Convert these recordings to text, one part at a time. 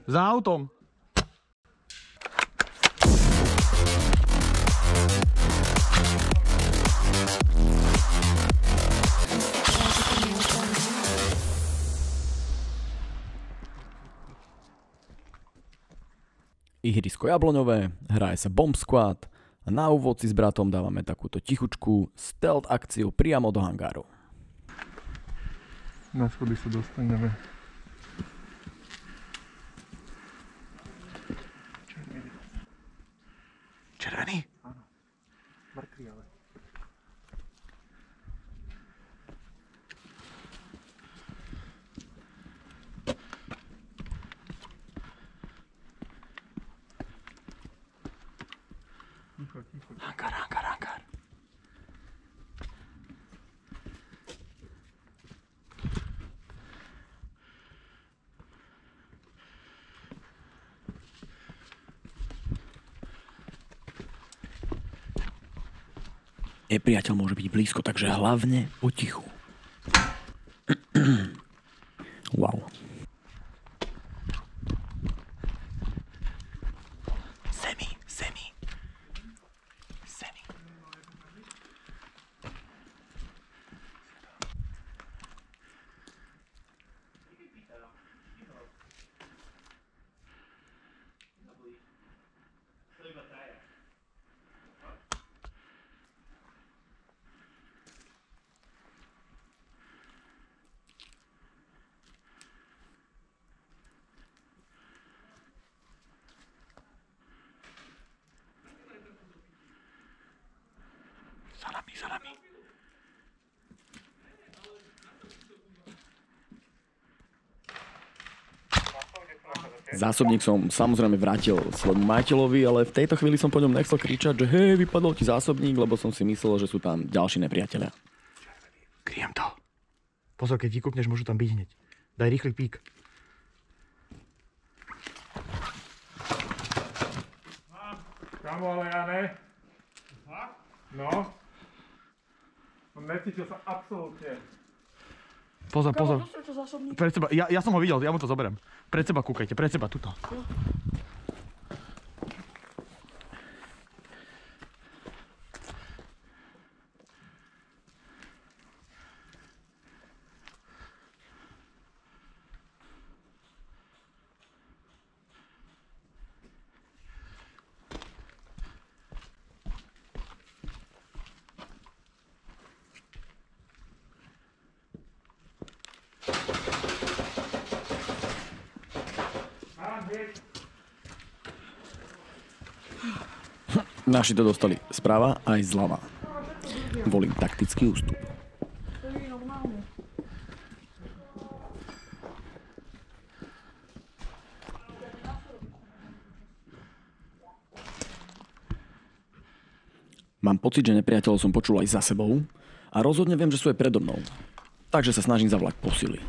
Za autom. Ihrisko Jabloňové, hraje sa Bomb Squad a na úvod si s bratom dávame takúto tichučku stealth akciu priamo do hangáru. Na schody sa dostaneme. Červený? Áno. Mŕtvý ale. Hangár. Nepriateľ môže byť blízko, takže hlavne potichu. Wow. Semi. Za nami. Zásobník som samozrejme vrátil svojmu majiteľovi, ale v tejto chvíli som po ňom nechcel kričať, že hej, vypadol ti zásobník, lebo som si myslel, že sú tam ďalší nepriatelia. Kryjem to. Pozor, keď vykúpneš, môžu tam byť hneď. Daj rýchly pík. Kamo, ale ja ne. No. Necítil sa absolútne. Pozor. Pred seba, ja som ho videl, ja mu to zoberiem. Pred seba kúkajte, pred seba, tuto. Naši to dostali sprava aj zľava. Volím taktický ústup. Mám pocit, že nepriateľov som počul aj za sebou a rozhodne viem, že sú aj predo mnou. Takže sa snažím zavolať posily.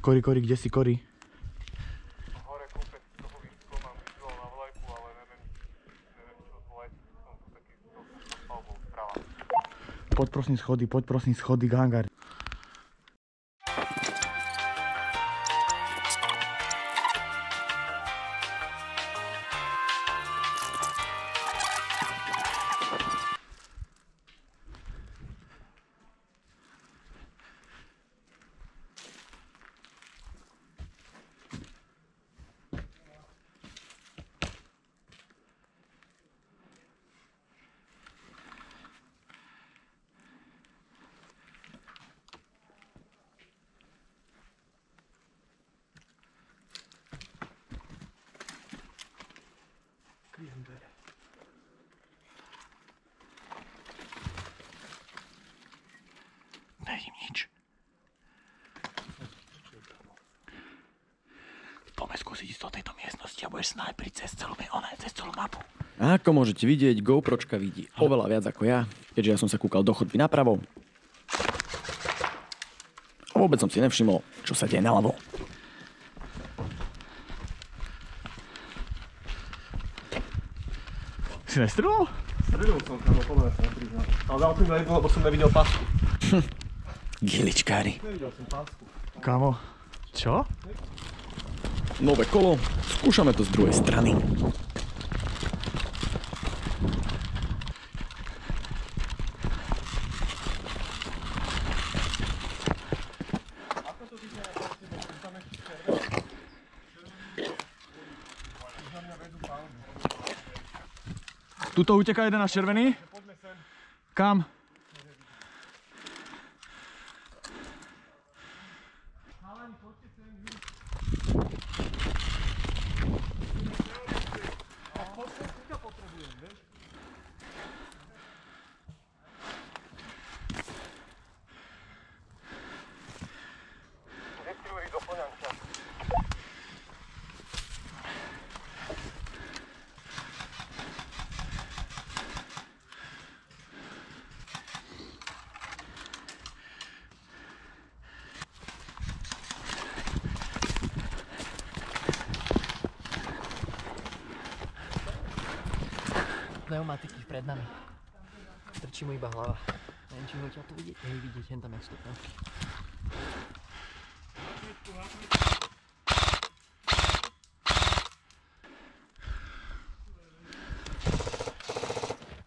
Kori, kde si, Kori? Hore kúpec toho výsku mám vysielal na vlajku, ale neviem čo z vlajky, som tu taký stavbou správa. Poď prosím schody k hangári. Nevidím nič. Poďme skúsiť ísť do tejto miestnosti a budeš snajpriť cez celú mapu. A ako môžete vidieť, GoPročka vidí oveľa viac ako ja, keďže ja som sa kúkal do chodby napravo. A vôbec som si nevšimol, čo sa deje naľavo. Si nestrelal? Strelil som, kámo, podľa sa nepriznal. Ale dal som na jednu, lebo som nevidel pásku. Giličkári. Nevidel som pásku. Kámo, čo? Nové kolo, skúšame to z druhej strany. Tuto uteká jeden náš červený. Kam? Pneumatiky pred nami. Trčí mu iba hlava. Neviem, či ho ťa tu vidieť. Hej, vidieť, hen tam jak stupňa.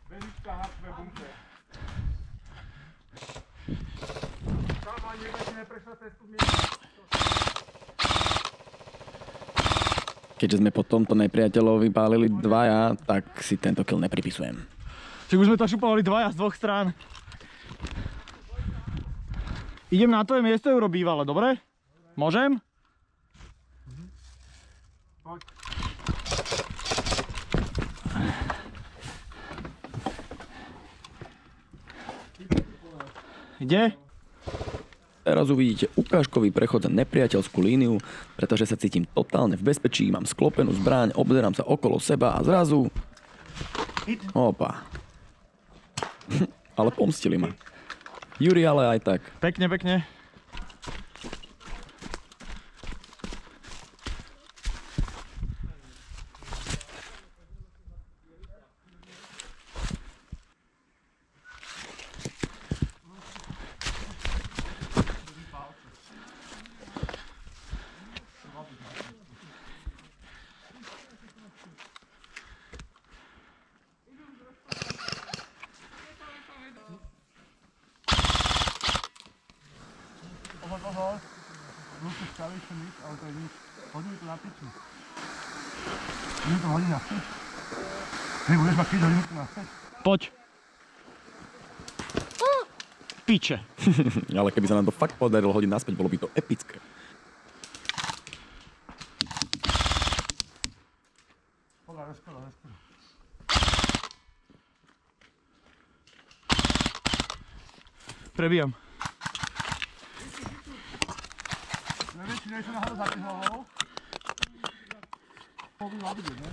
Bezička HV bunker. Tam ani niekde si neprešla cestu v Keďže sme po tomto nepriateľovi pálili dvaja, tak si tento kill nepripisujem. Čiže už sme to šupovali dvaja z dvoch strán. Idem na tvoje miesto Euro bývalé, dobre? Môžem? Poď. Kde? Teraz uvidíte ukážkový prechod za nepriateľskú líniu, pretože sa cítim totálne v bezpečí, mám sklopenú zbraň, obzerám sa okolo seba a zrazu... Opa. Ale pomstili ma. Juri ale aj tak. Pekne, pekne. Pozor. Luky stavíš to nič, ale to je nič. Hodí mi to na piču. Budem to hodí naspäť. Hej, budeš ma keď hodí mi to naspäť. Poď. Piče. Ale keby sa nám to fakt podarilo hodiť naspäť, bolo by to epické. Pozor, neskoro. Prebijam. Nevieš, či nejsi náhodou za tým hlavou? Mohol by byť, ne?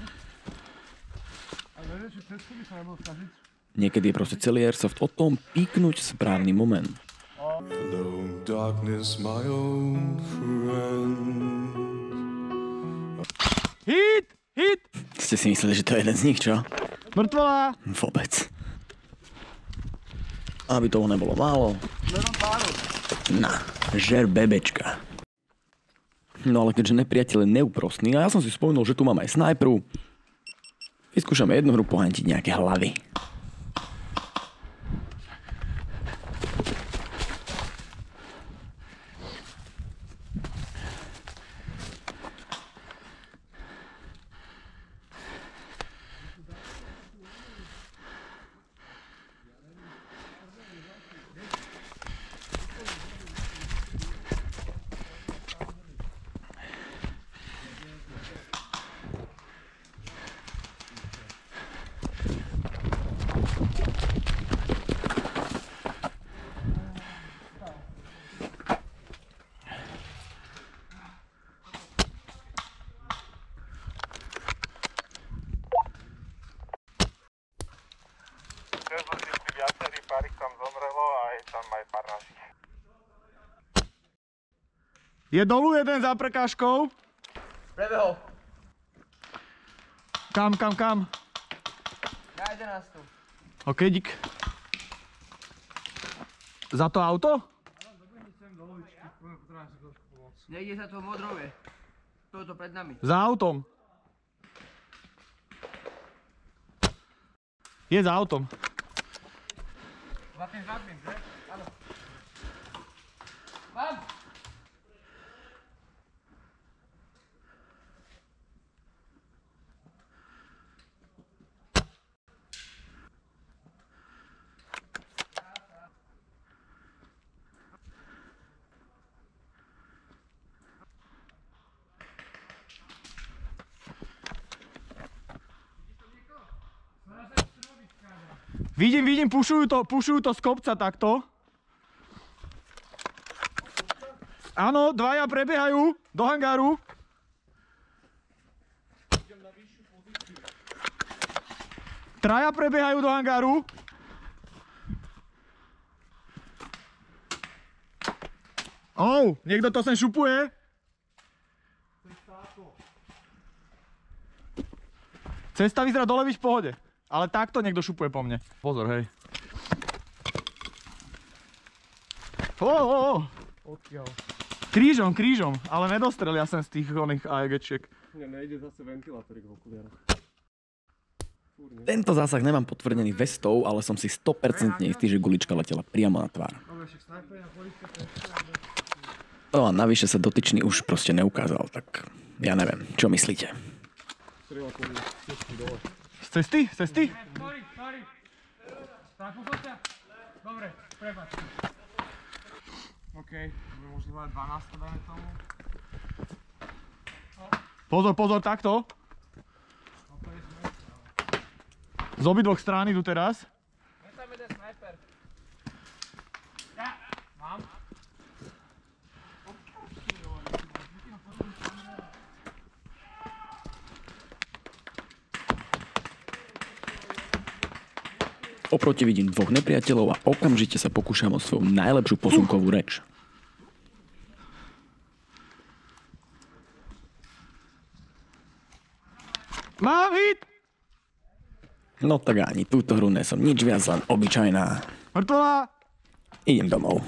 A nevieš, či cez by sa nebol snažiť? Niekedy je proste celý airsoft o tom píknuť správny moment. Hello, darkness, my old friend. Hit! Hit! Ste si mysleli, že to je jeden z nich, čo? Mŕtvola! Vôbec. Aby toho nebolo málo. Na, žer bebečka. No ale keďže nepriateľ je neúprostný a ja som si spomenul, že tu mám aj snajperu, vyskúšame jednu hru pohantiť nejaké hlavy. Viacerí párik tam zomrelo a je tam aj pár našich. Je dolu jeden za prekážkou. Prebehol. Kam? Na 11. OK, dík. Za to auto? Niekde sa to modrové. Toto pred nami. Za autom. Je za autom. Zapnem, že? Áno. Mám! Vidím, pušujú to z kopca takto. Áno, dvaja prebiehajú do hangáru. Traja prebiehajú do hangáru. Niekto to sem šupuje. Cesta vyzerá dole byť v pohode. Ale takto niekto šupuje po mne. Pozor, hej. Odkiaľ? Krížom, ale nedostrelia sem z tých oných AEG-čiek. Nejde zase ventilátorik v okuliaroch. Tento zásah nemám potvrdený vestou, ale som si 100% istý, že gulička letela priamo na tvár. No a navyše sa dotyčný už proste neukázal, tak ja neviem, čo myslíte? Z cesty? Sorry. Trafil som ťa? Dobre, prepáč. OK, budeme možno mať 12, dajme tomu. Pozor, takto. Z obidvoch strán idú teraz. Je tam jeden snajper. Ja, mám. Oproti vidím dvoch nepriateľov a okamžite sa pokúšam o svoju najlepšiu posunkovú reč. Mám hit! No tak ani túto hru nesom nič viac, len obyčajná. Mŕtvola! Idem domov.